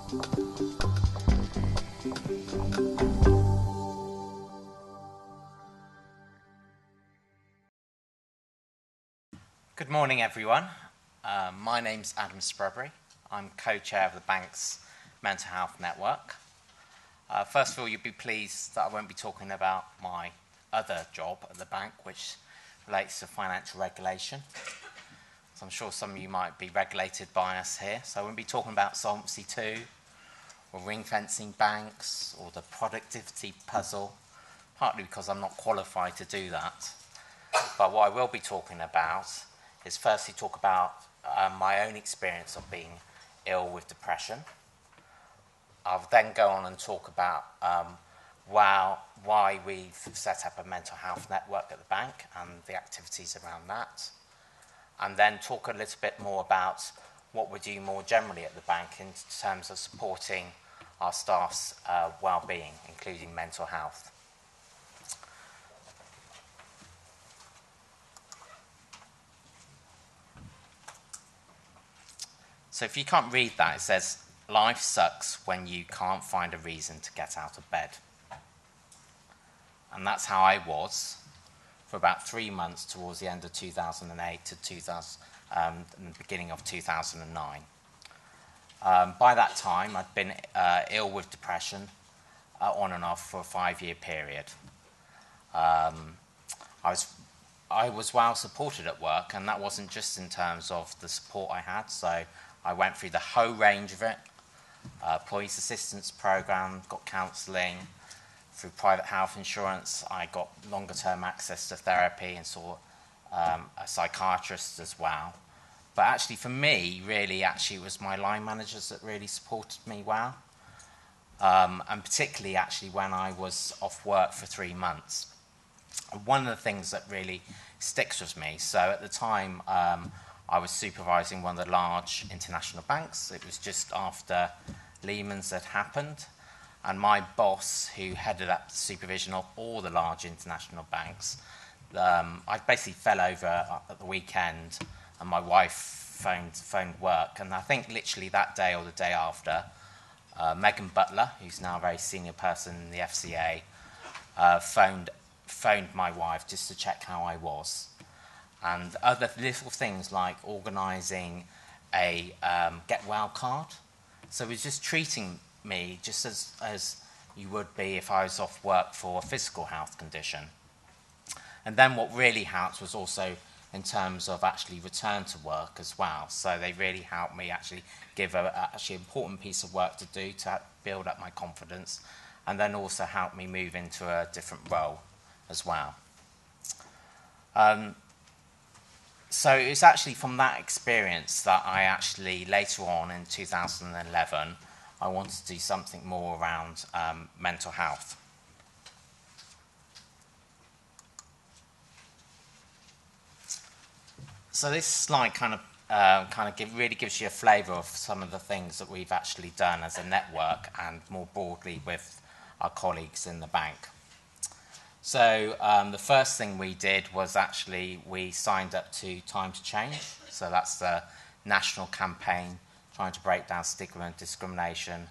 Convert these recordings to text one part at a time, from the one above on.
Good morning, everyone. My name's Adam Spreadbury. I'm co-chair of the bank's Mental Health Network. First of all, you'll be pleased that I won't be talking about my other job at the bank, which relates to financial regulation. So I'm sure some of you might be regulated by us here. So I won't be talking about Solvency II, or ring-fencing banks, or the productivity puzzle, partly because I'm not qualified to do that. But what I will be talking about is firstly talk about my own experience of being ill with depression. I'll then go on and talk about why we've set up a mental health network at the bank and the activities around that. And then talk a little bit more about what we do more generally at the bank in terms of supporting our staff's well-being, including mental health. So if you can't read that, it says, life sucks when you can't find a reason to get out of bed. And that's how I was for about 3 months towards the end of 2008 to the beginning of 2009. By that time, I'd been ill with depression on and off for a 5-year period. I was well supported at work, and that wasn't just in terms of the support I had. So I went through the whole range of it, police assistance program, got counselling. Through private health insurance, I got longer term access to therapy and saw a psychiatrist as well. But actually for me, really, it was my line managers that really supported me well. And particularly actually when I was off work for 3 months. One of the things that really sticks with me, so at the time I was supervising one of the large international banks. It was just after Lehman's had happened. And my boss, who headed up the supervision of all the large international banks, I basically fell over at the weekend, and my wife phoned work. And I think literally that day or the day after, Megan Butler, who's now a very senior person in the FCA, phoned my wife just to check how I was. And other little things like organising a get well card. So it was just treating me just as you would be if I was off work for a physical health condition. And then what really helped was also in terms of actually return to work as well. So they really helped me actually give actually important piece of work to do to build up my confidence, and then also help me move into a different role as well. So it's actually from that experience that I actually later on in 2011 I wanted to do something more around mental health. So this slide really gives you a flavour of some of the things that we've actually done as a network and more broadly with our colleagues in the bank. So the first thing we did was actually we signed up to Time to Change. So that's the national campaign trying to break down stigma and discrimination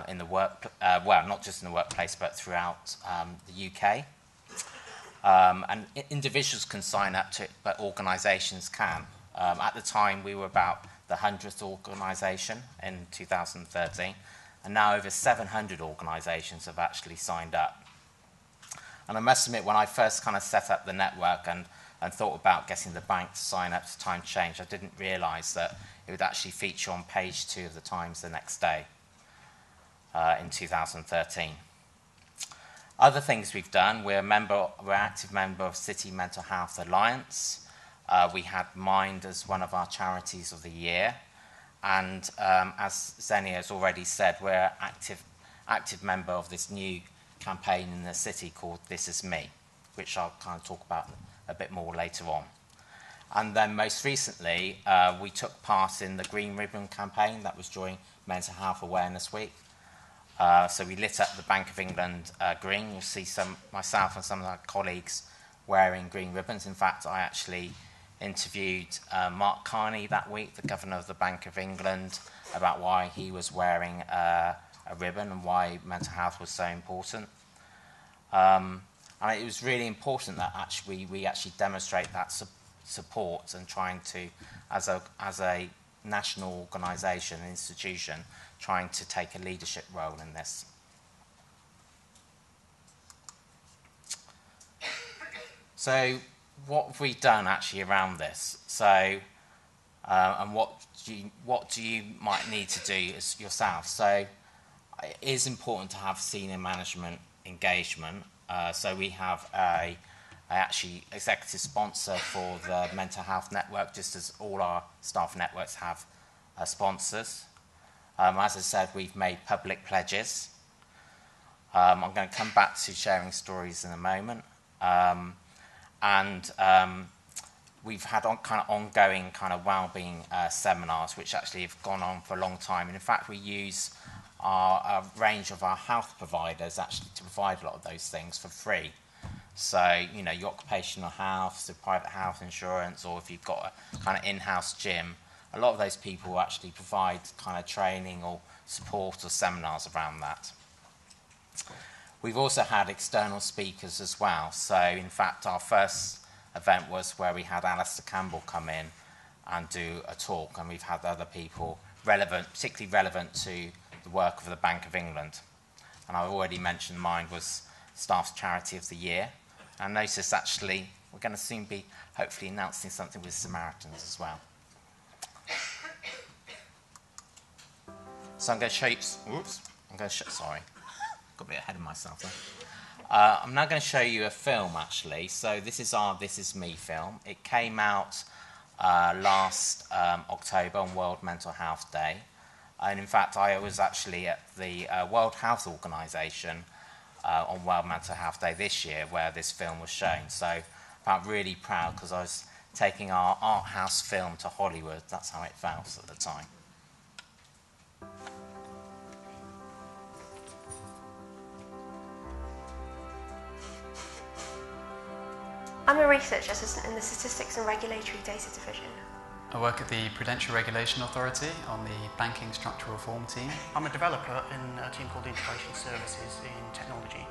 in the not just in the workplace, but throughout the UK. And individuals can sign up to it, but organisations can. At the time, we were about the 100th organisation in 2013, and now over 700 organisations have actually signed up. And I must admit, when I first kind of set up the network and thought about getting the bank to sign up to Time to Change, I didn't realise that it would actually feature on page 2 of the Times the next day in 2013. Other things we've done, we're an active member of City Mental Health Alliance. We had Mind as one of our charities of the year. And as Xenia has already said, we're an active member of this new campaign in the city called This Is Me, which I'll kind of talk about a bit more later on. And then most recently, we took part in the Green Ribbon campaign that was during Mental Health Awareness Week. So we lit up the Bank of England green. You'll see myself and some of our colleagues wearing green ribbons. In fact, I actually interviewed Mark Carney that week, the Governor of the Bank of England, about why he was wearing a ribbon and why mental health was so important. And it was really important that we actually demonstrate that support and trying to, as a national organisation, institution, trying to take a leadership role in this. So what have we done actually around this? So, and what do you might need to do as yourself? So it is important to have senior management engagement. So we have a actually executive sponsor for the mental health network, just as all our staff networks have sponsors. As I said, we've made public pledges. I'm going to come back to sharing stories in a moment. We've had kind of ongoing kind of wellbeing seminars, which actually have gone on for a long time. And in fact, we use a range of our health providers actually to provide a lot of those things for free. So, you know, your occupational health, so private health insurance, or if you've got a kind of in-house gym, a lot of those people actually provide kind of training or support or seminars around that. We've also had external speakers as well. So, in fact, our first event was where we had Alistair Campbell come in and do a talk, and we've had other people relevant, particularly relevant to the work of the Bank of England. And I've already mentioned mine was Staff's Charity of the Year. And notice actually we're going to soon be hopefully announcing something with Samaritans as well. So I'm going to show you, sorry, got a bit ahead of myself there. I'm now going to show you a film actually. So this is our This Is Me film. It came out last October on World Mental Health Day. And in fact, I was actually at the World Health Organization on World Mental Health Day this year, where this film was shown. So I felt really proud because I was taking our art house film to Hollywood. That's how it felt at the time. I'm a research assistant in the Statistics and Regulatory Data Division. I work at the Prudential Regulation Authority on the Banking Structural Reform team. I'm a developer in a team called Integration Services in Technology.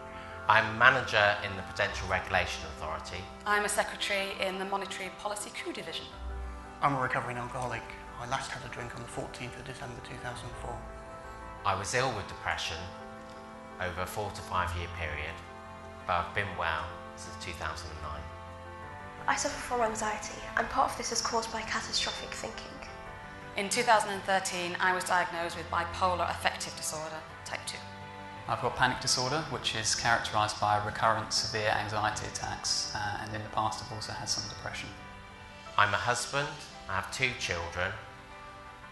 I'm manager in the Prudential Regulation Authority. I'm a secretary in the Monetary Policy Coup Division. I'm a recovering alcoholic. I last had a drink on the 14th of December 2004. I was ill with depression over a 4 to 5 year period, but I've been well since 2009. I suffer from anxiety, and part of this is caused by catastrophic thinking. In 2013, I was diagnosed with bipolar affective disorder, type 2. I've got panic disorder, which is characterised by recurrent severe anxiety attacks, and in the past I've also had some depression. I'm a husband, I have 2 children,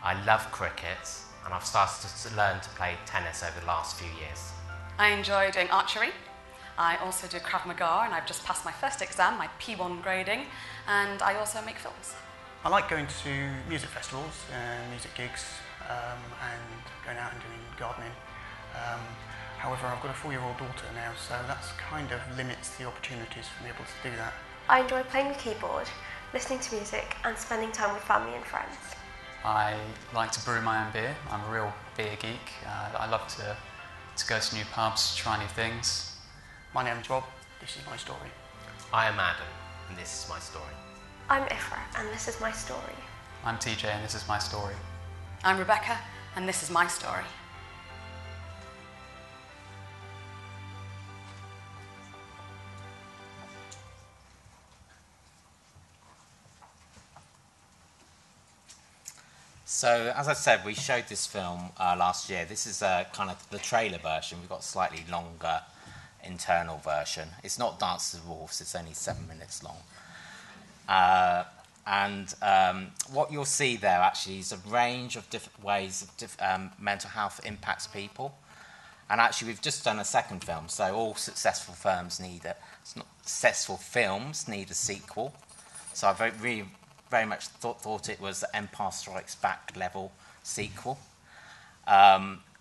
I love cricket, and I've started to learn to play tennis over the last few years. I enjoy doing archery. I also do Krav Maga, and I've just passed my first exam, my P1 grading, and I also make films. I like going to music festivals, music gigs, and going out and doing gardening. However, I've got a 4-year-old daughter now, so that's kind of limits the opportunities for me able to do that. I enjoy playing the keyboard, listening to music, and spending time with family and friends. I like to brew my own beer. I'm a real beer geek. I love to go to new pubs, try new things. My name's Rob, this is my story. I am Adam, and this is my story. I'm Ifra, and this is my story. I'm TJ, and this is my story. I'm Rebecca, and this is my story. So, as I said, we showed this film last year. This is kind of the trailer version. We've got a slightly longer internal version. It's not Dance of the Wolves, it's only 7 minutes long. What you'll see there actually is a range of different ways mental health impacts people. And actually, we've just done a second film, so all successful films need a sequel. So I very much thought it was the Empire Strikes Back level sequel.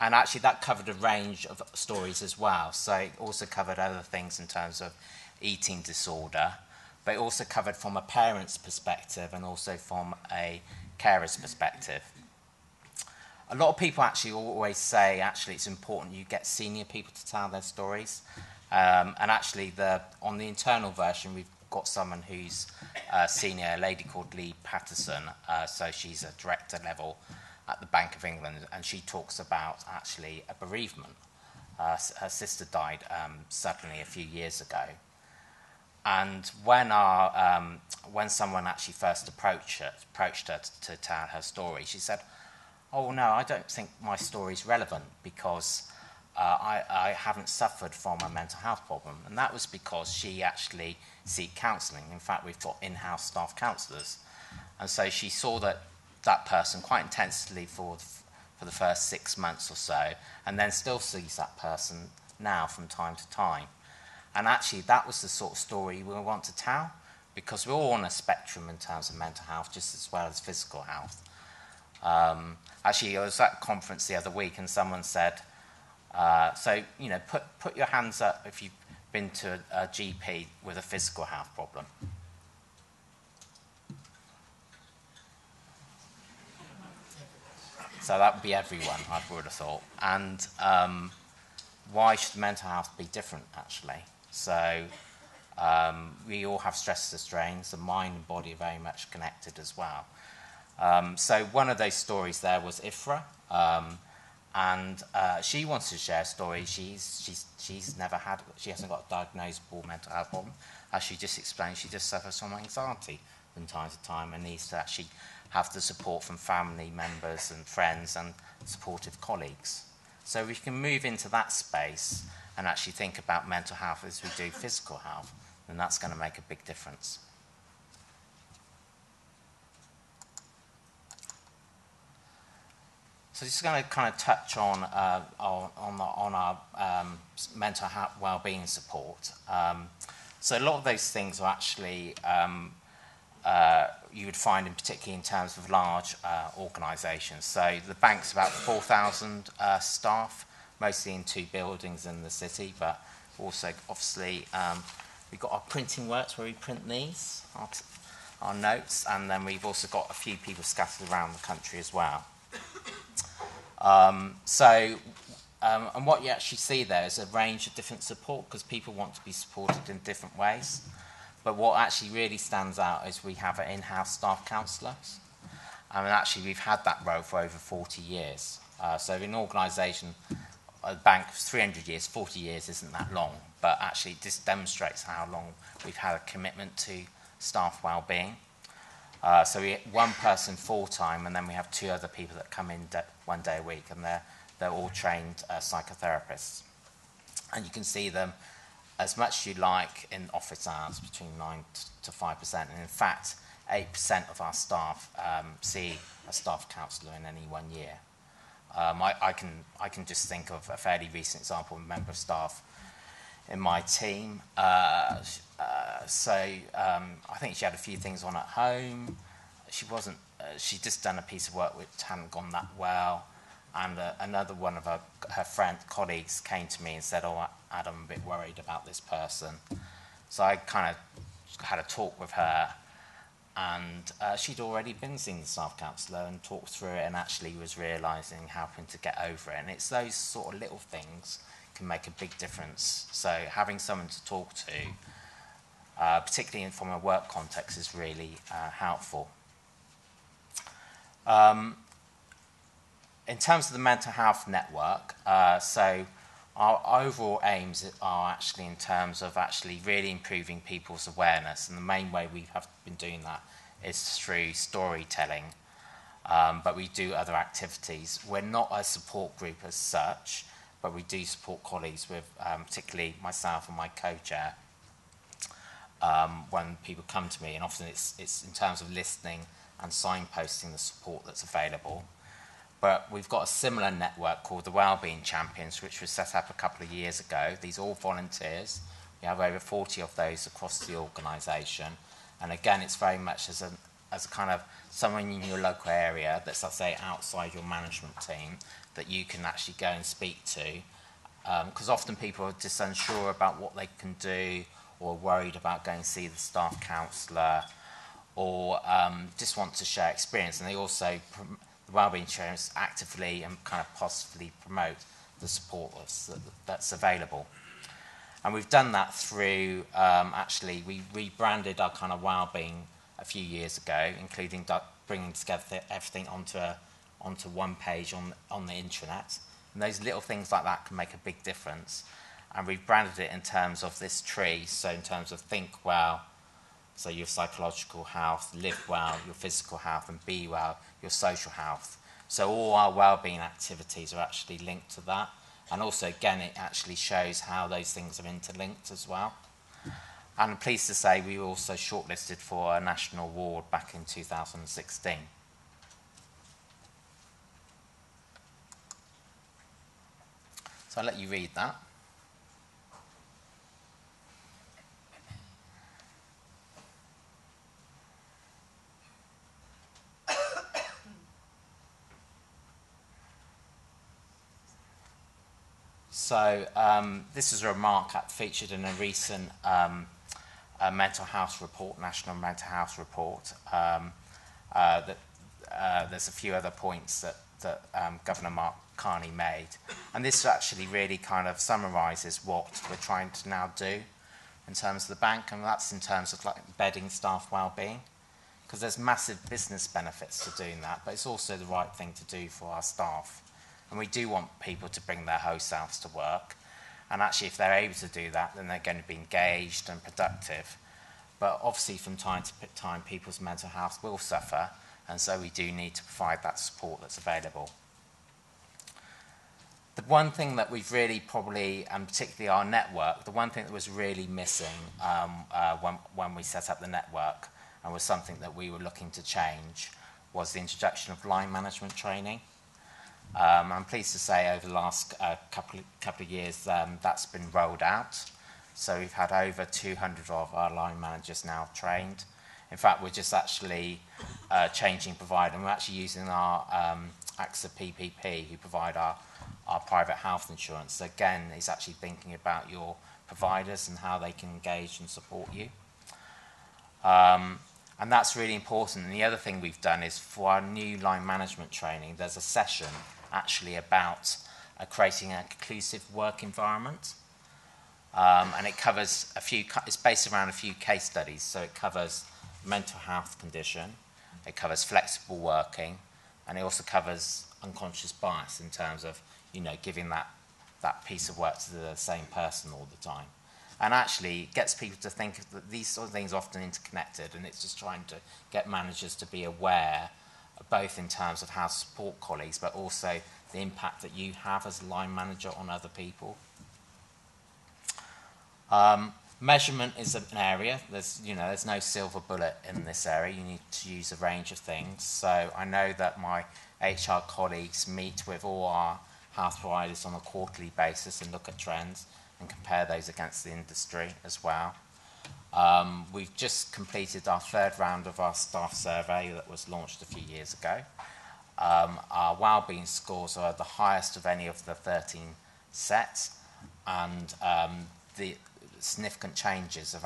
And actually that covered a range of stories as well. So it also covered other things in terms of eating disorder, but it also covered from a parent's perspective and also from a carer's perspective. A lot of people actually always say actually it's important you get senior people to tell their stories. And actually on the internal version we've got someone who's senior, a lady called Lee Patterson, so she's a director level at the Bank of England, and she talks about actually a bereavement. Her sister died suddenly a few years ago. And when someone actually first approached her to tell her story, she said, "Oh no, I don't think my story is relevant because I haven't suffered from a mental health problem." And that was because she actually seek counselling. In fact, we've got in-house staff counsellors. And so she saw that person quite intensely for the first 6 months or so, and then still sees that person now from time to time. And actually, that was the sort of story we want to tell, because we're all on a spectrum in terms of mental health, just as well as physical health. Actually, I was at a conference the other week, and someone said, put your hands up if you've been to a GP with a physical health problem. So that would be everyone, I would have thought. And why should mental health be different, actually? So we all have stresses and strains. The mind and body are very much connected as well. So one of those stories there was Ifra, and she wants to share a story. She hasn't got a diagnosable mental health problem. As she just explained, she just suffers from anxiety from time to time and needs to actually have the support from family members and friends and supportive colleagues. So we can move into that space and actually think about mental health as we do physical health, and that's going to make a big difference. So just going to kind of touch on our mental health well-being support. So a lot of those things are actually you would find particularly in terms of large organisations. So the bank's about 4,000 staff, mostly in 2 buildings in the city, but also obviously we've got our printing works where we print these, our notes, and then we've also got a few people scattered around the country as well. And what you actually see there is a range of different support, because people want to be supported in different ways. But what actually really stands out is we have an in-house staff counsellors. And actually we've had that role for over 40 years. So in an organisation, a bank, 300 years, 40 years isn't that long. But actually this demonstrates how long we've had a commitment to staff well-being. So we have 1 person full-time, and then we have 2 other people that come in 1 day a week, and they're all trained psychotherapists. And you can see them as much as you like in office hours, between 9 to 5%. And in fact, 8% of our staff see a staff counsellor in any 1 year. I can just think of a fairly recent example of a member of staff in my team. I think she had a few things on at home. She'd just done a piece of work which hadn't gone that well. And another one of her colleagues came to me and said, "Oh, Adam, I'm a bit worried about this person." So I kind of had a talk with her, and she'd already been seeing the staff counsellor and talked through it, and actually was realising helping to get over it. And it's those sort of little things can make a big difference. So having someone to talk to, particularly from a work context, is really helpful. In terms of the mental health network, so our overall aims are actually in terms of actually really improving people's awareness, and the main way we have been doing that is through storytelling, but we do other activities. We're not a support group as such, but we do support colleagues with, particularly myself and my co-chair, when people come to me, and often it's in terms of listening and signposting the support that's available. But we've got a similar network called the Wellbeing Champions, which was set up a couple of years ago. These are all volunteers. We have over 40 of those across the organisation. And again, it's very much as a kind of someone in your local area that's, let's say, outside your management team that you can actually go and speak to. Because often people are just unsure about what they can do, or worried about going to see the staff counsellor, or just want to share experience. And they also, the wellbeing insurance actively and kind of positively promote the support that's available. And we've done that through, actually, we rebranded our kind of wellbeing a few years ago, including bringing together everything onto one page on the intranet. And those little things like that can make a big difference. And we've branded it in terms of this tree, so in terms of think well, so your psychological health, live well, your physical health, and be well, your social health. So all our wellbeing activities are actually linked to that. And also, again, it actually shows how those things are interlinked as well. And I'm pleased to say we were also shortlisted for a national award back in 2016. So I'll let you read that. So this is a remark featured in a recent mental health report, National Mental Health Report. There's a few other points that Governor Mark Carney made. And this actually really kind of summarises what we're trying to now do in terms of the bank, and that's in terms of like embedding staff wellbeing, because there's massive business benefits to doing that, but it's also the right thing to do for our staff. And we do want people to bring their whole selves to work. And actually, if they're able to do that, then they're going to be engaged and productive. But obviously, from time to time, people's mental health will suffer. And so we do need to provide that support that's available. The one thing that we've really probably, and particularly our network, the one thing that was really missing when we set up the network, and was something that we were looking to change, was the introduction of line management training. I'm pleased to say over the last couple of years that's been rolled out. So we've had over 200 of our line managers now trained. In fact, we're just actually changing provider. And we're actually using our AXA PPP, who provide our private health insurance. So again, it's actually thinking about your providers and how they can engage and support you. And that's really important. And the other thing we've done is for our new line management training, there's a session actually about creating an inclusive work environment. And it covers it's based around a few case studies. So it covers mental health condition, it covers flexible working, and it also covers unconscious bias in terms of, giving that piece of work to the same person all the time. And actually it gets people to think that these sort of things are often interconnected, and it's just trying to get managers to be aware, both in terms of how to support colleagues, but also the impact that you have as a line manager on other people. Measurement is an area. There's no silver bullet in this area. You need to use a range of things. So I know that my HR colleagues meet with all our health providers on a quarterly basis and look at trends and compare those against the industry as well. We've just completed our third round of our staff survey that was launched a few years ago. Our wellbeing scores are the highest of any of the 13 sets, and the significant changes of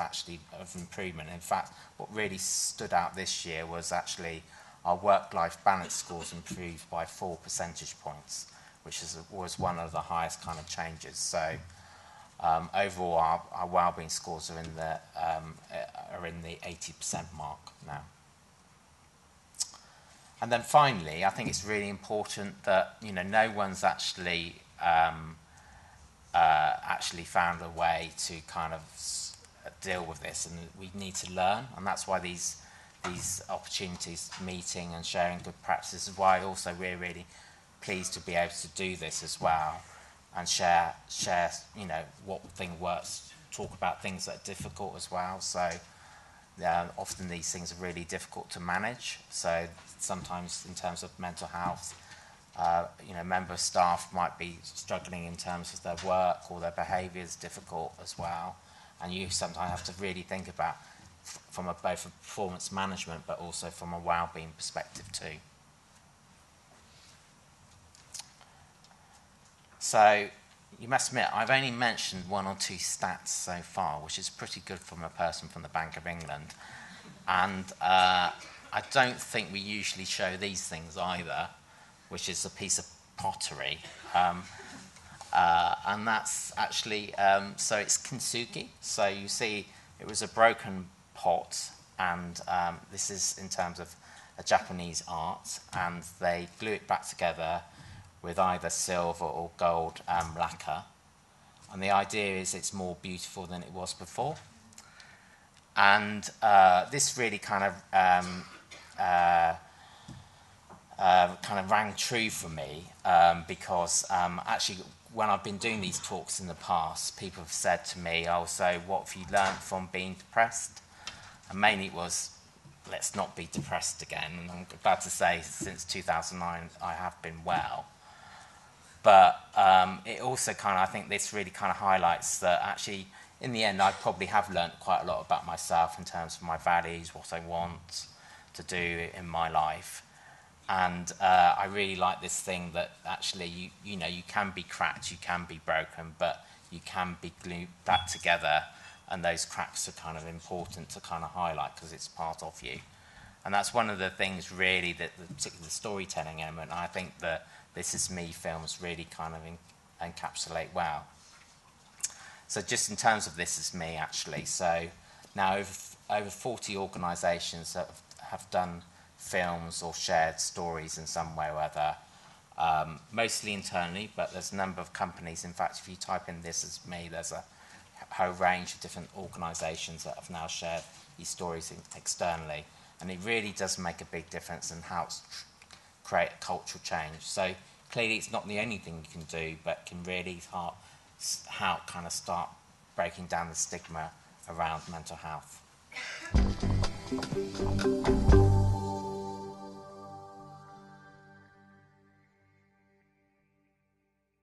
improvement. In fact, what really stood out this year was actually our work-life balance scores improved by 4 percentage points, which was one of the highest kind of changes. So overall, our wellbeing scores are in the 80% mark now. And then finally, I think it's really important that no one's actually found a way to kind of deal with this, and we need to learn, and that's why these opportunities, meeting and sharing good practices, is why also we're really pleased to be able to do this as well, and share what thing works, talk about things that are difficult as well. So often these things are really difficult to manage. So sometimes in terms of mental health, member of staff might be struggling in terms of their work, or their behaviour is difficult as well. And you sometimes have to really think about from both a performance management, but also from a wellbeing perspective too. So you must admit, I've only mentioned 1 or 2 stats so far, which is pretty good from a person from the Bank of England. And I don't think we usually show these things either, which is a piece of pottery. And that's actually, so it's kintsugi. So you see, it was a broken pot, and this is in terms of a Japanese art, and they glue it back together with either silver or gold lacquer. And the idea is it's more beautiful than it was before. And this really kind of rang true for me because actually when I've been doing these talks in the past, people have said to me, oh, so what have you learned from being depressed? And mainly it was, let's not be depressed again. And I'm glad to say since 2009 I have been well. But it also I think this really kind of highlights that actually in the end I probably have learned quite a lot about myself in terms of my values, what I want to do in my life. And I really like this thing that actually you know you can be cracked, you can be broken, but you can be glued back together, and those cracks are kind of important to kind of highlight because it's part of you. And that's one of the things really that particularly the storytelling element, I think that This Is Me films really kind of encapsulate well. So just in terms of This Is Me actually, so now over 40 organisations that have done films or shared stories in some way or other, mostly internally, but there's a number of companies. In fact, if you type in This Is Me, there's a whole range of different organisations that have now shared these stories externally. And it really does make a big difference in how it's create a cultural change. So clearly it's not the only thing you can do, but can really help kind of start breaking down the stigma around mental health.